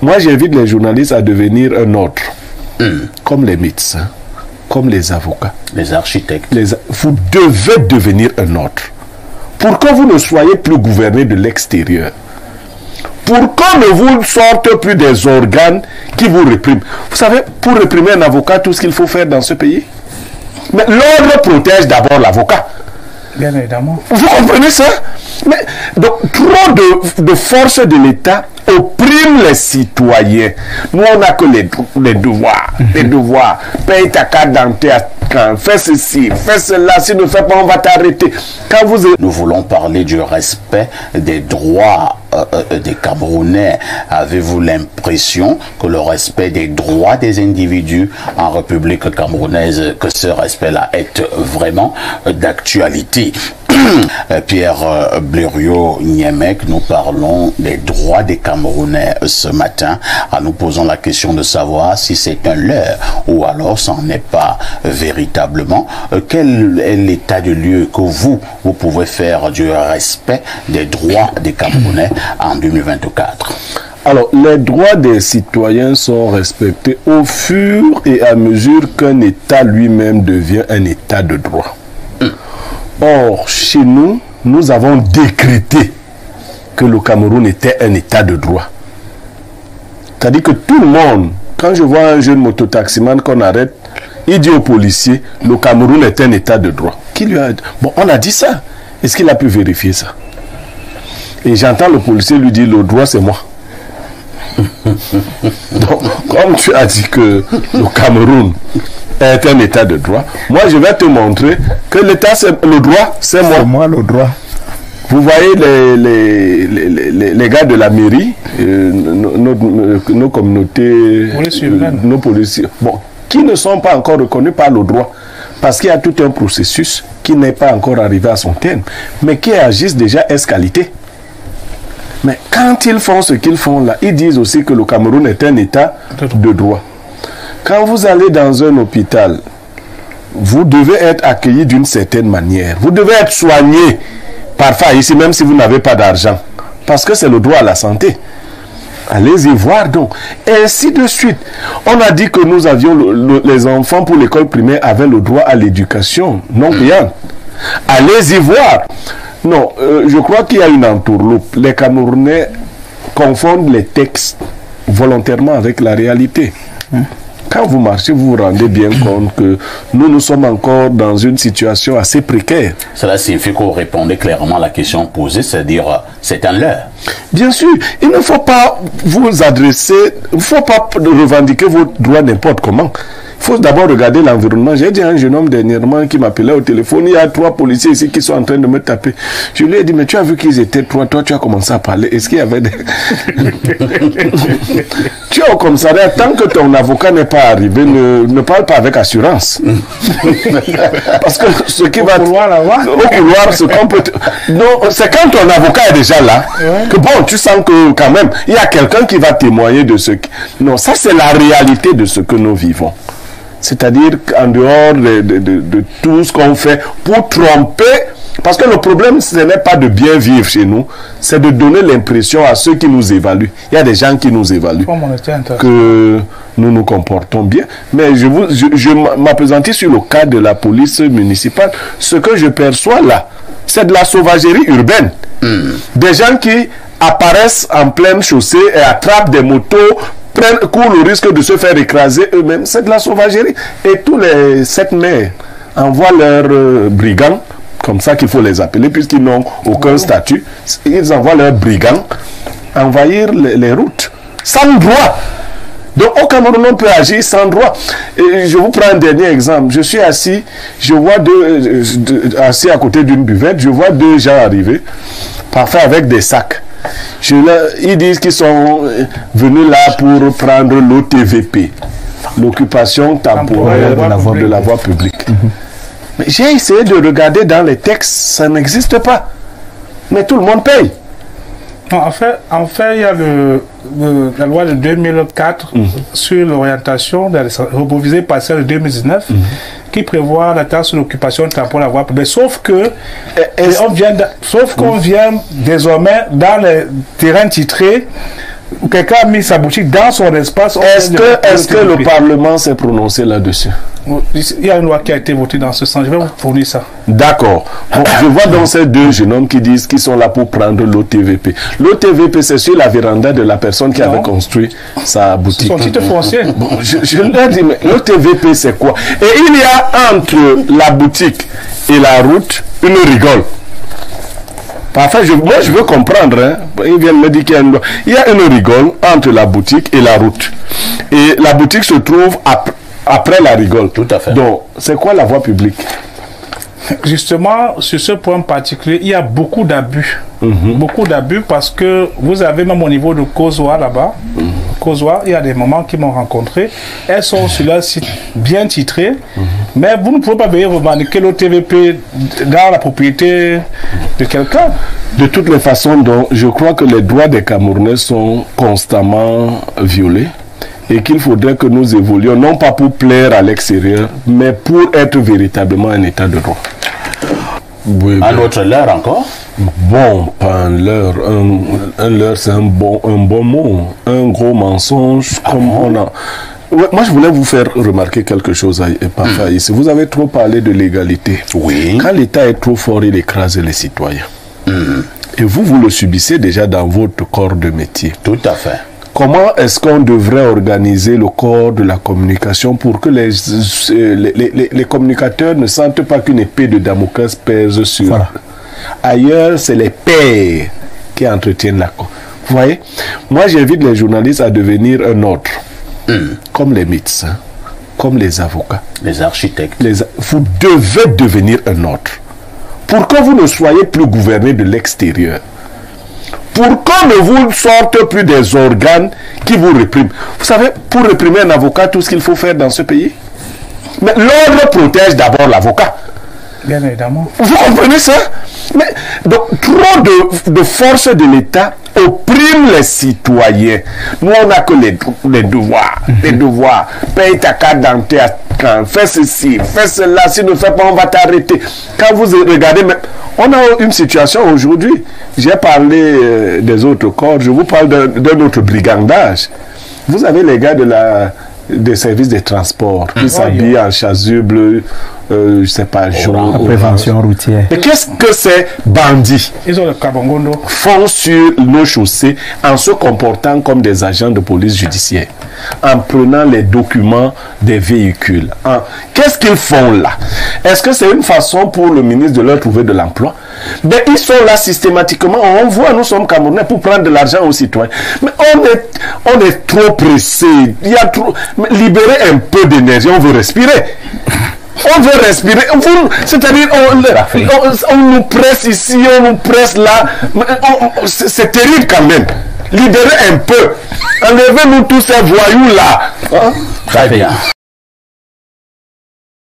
Moi, j'invite les journalistes à devenir un ordre, comme les médecins, comme les avocats, les architectes. Vous devez devenir un ordre. Pour que vous ne soyez plus gouverné de l'extérieur. Pour qu'on ne vous sorte plus des organes qui vous répriment. Vous savez, pour réprimer un avocat, tout ce qu'il faut faire dans ce pays. Mais l'ordre protège d'abord l'avocat. Bien évidemment. Vous comprenez ça? Mais, donc, trop de force de l'État opprime les citoyens. Nous, on n'a que les devoirs. Les devoirs. Paye ta carte dentaire. Fais ceci, fais cela. Si ne fais pas, on va t'arrêter. Quand vous... Nous voulons parler du respect des droits des Camerounais. Avez-vous l'impression que le respect des droits des individus en République camerounaise, que ce respect-là est vraiment d'actualité? Pierre Blériot-Niemek, nous parlons des droits des Camerounais ce matin, en nous posant la question de savoir si c'est un leurre ou alors ça n'en est pas véritablement. Quel est l'état de lieu que vous pouvez faire du respect des droits des Camerounais en 2024? Alors, les droits des citoyens sont respectés au fur et à mesure qu'un État lui-même devient un État de droit. Or, chez nous, nous avons décrété que le Cameroun était un État de droit. C'est-à-dire que tout le monde, quand je vois un jeune mototaximan qu'on arrête, il dit aux policiers, le Cameroun est un État de droit. Qui lui a dit? Bon, on a dit ça. Est-ce qu'il a pu vérifier ça? Et j'entends le policier lui dire, le droit c'est moi. Donc, comme tu as dit que le Cameroun est un État de droit, moi je vais te montrer que l'État, le droit, c'est moi. C'est moi le droit. Vous voyez les gars de la mairie, nos communautés, nos policiers, bon, qui ne sont pas encore reconnus par le droit, parce qu'il y a tout un processus qui n'est pas encore arrivé à son terme, mais qui agissent déjà escalité. Mais quand ils font ce qu'ils font là, ils disent aussi que le Cameroun est un État de droit. Quand vous allez dans un hôpital, vous devez être accueilli d'une certaine manière. Vous devez être soigné, parfois ici, même si vous n'avez pas d'argent. Parce que c'est le droit à la santé. Allez-y voir donc. Et ainsi de suite. On a dit que nous avions, les enfants pour l'école primaire avaient le droit à l'éducation non payante. Allez-y voir. Non, je crois qu'il y a une entourloupe. Les Camerounais confondent les textes volontairement avec la réalité. Quand vous marchez, vous vous rendez bien compte que nous sommes encore dans une situation assez précaire. Cela signifie que vous répondez clairement à la question posée, c'est-à-dire c'est un leurre. Bien sûr, il ne faut pas vous adresser, il ne faut pas revendiquer vos droits n'importe comment. Il faut d'abord regarder l'environnement. J'ai dit à un jeune homme dernièrement qui m'appelait au téléphone, il y a 3 policiers ici qui sont en train de me taper. Je lui ai dit, mais tu as vu qu'ils étaient 3, toi tu as commencé à parler. Est-ce qu'il y avait des... Tu es au commissariat, tant que ton avocat n'est pas arrivé, ne parle pas avec assurance. Parce que ce qui va... Au couloir, ce qu'on peut... Non, c'est quand ton avocat est déjà là, que bon, tu sens que quand même, il y a quelqu'un qui va témoigner de ce qui... Non, ça c'est la réalité de ce que nous vivons. C'est-à-dire qu'en dehors de tout ce qu'on fait pour tromper, parce que le problème, ce n'est pas de bien vivre chez nous, c'est de donner l'impression à ceux qui nous évaluent. Il y a des gens qui nous évaluent, que nous nous comportons bien. Mais je m'appesantis sur le cas de la police municipale. Ce que je perçois là, c'est de la sauvagerie urbaine. Des gens qui apparaissent en pleine chaussée et attrapent des motos, courent le risque de se faire écraser eux-mêmes. C'est de la sauvagerie. Et tous les 7 maires envoient leurs brigands, comme ça qu'il faut les appeler, puisqu'ils n'ont aucun statut. Ils envoient leurs brigands envahir les routes, sans droit. Donc au Cameroun, on peut agir sans droit. Et je vous prends un dernier exemple. Je suis assis, je vois assis à côté d'une buvette, je vois 2 gens arriver, parfois avec des sacs. Ils disent qu'ils sont venus là pour prendre l'OTVP, l'occupation temporaire de la voie publique. Mais j'ai essayé de regarder dans les textes, ça n'existe pas. Mais tout le monde paye. Non, en fait, il y a la loi de 2004 sur l'orientation revisée partielle de 2019 qui prévoit la taxe sur l'occupation temporaire de la voie publique. Sauf que qu'on vient désormais dans les terrains titrés quelqu'un a mis sa boutique dans son espace. Est-ce que le Parlement s'est prononcé là-dessus? Il y a une loi qui a été votée dans ce sens. Je vais vous fournir ça. D'accord. Bon, je vois dans ces deux jeunes hommes qui disent qu'ils sont là pour prendre l'OTVP. L'OTVP, c'est sur la véranda de la personne qui avait construit sa boutique. Son titre foncier. Bon, je leur dis, mais l'OTVP, c'est quoi? Et il y a entre la boutique et la route une rigole. Parfois, moi, je veux comprendre. Hein. Ils viennent me dire qu'il y a une rigole entre la boutique et la route. Et la boutique se trouve après la rigole. Tout à fait. Donc, c'est quoi la voie publique? Justement, sur ce point particulier, il y a beaucoup d'abus. Beaucoup d'abus parce que vous avez même au niveau de Kozoa là-bas, Kozoa, il y a des moments qui m'ont rencontré. Elles sont sur leur site bien titrées, mais vous ne pouvez pas venir revendiquer l'OTVP dans la propriété de quelqu'un. De toutes les façons, donc, je crois que les droits des Camerounais sont constamment violés. Et qu'il faudrait que nous évoluions, non pas pour plaire à l'extérieur, mais pour être véritablement un état de droit. Oui, à notre leurre encore? Bon, pas un leurre. Un leurre, c'est un bon mot. Un gros mensonge, comme on a... Ouais, moi, je voulais vous faire remarquer quelque chose parfois ici. Vous avez trop parlé de l'égalité. Oui. Quand l'État est trop fort, il écrase les citoyens. Et vous le subissez déjà dans votre corps de métier. Tout à fait. Comment est-ce qu'on devrait organiser le corps de la communication pour que les communicateurs ne sentent pas qu'une épée de Damoclès pèse sur eux? Ailleurs, c'est les pairs qui entretiennent la cause. Vous voyez? Moi, j'invite les journalistes à devenir un ordre, comme les médecins, comme les avocats. Les architectes. Vous devez devenir un ordre pour que vous ne soyez plus gouverné de l'extérieur. Pour qu'on ne vous sorte plus des organes qui vous répriment. Vous savez, pour réprimer un avocat, tout ce qu'il faut faire dans ce pays. Mais l'ordre protège d'abord l'avocat. Bien évidemment. Vous comprenez ça? Mais, donc, trop de force de l'État opprime les citoyens. Nous, on n'a que les devoirs. Les devoirs. Paye ta carte dentaire. Fais ceci, fais cela. Si tu ne fais pas, on va t'arrêter. Quand vous regardez, on a une situation aujourd'hui. J'ai parlé des autres corps. Je vous parle d'un autre brigandage. Vous avez les gars des services de transport qui s'habillent en chasuble, je sais pas, jaune. Prévention routière. Et qu'est-ce que ces bandits font sur nos chaussées en se comportant comme des agents de police judiciaire, en prenant les documents des véhicules? Qu'est-ce qu'ils font là? Est-ce que c'est une façon pour le ministre de leur trouver de l'emploi? Ben, ils sont là systématiquement. On voit, nous sommes Camerounais pour prendre de l'argent aux citoyens. Mais on est trop pressé. Il y a trop. Libérer un peu d'énergie, on veut respirer. On veut respirer. C'est-à-dire, on nous presse ici, on nous presse là. C'est terrible quand même. Libérez un peu. Enlevez-nous tous ces voyous là. Très bien.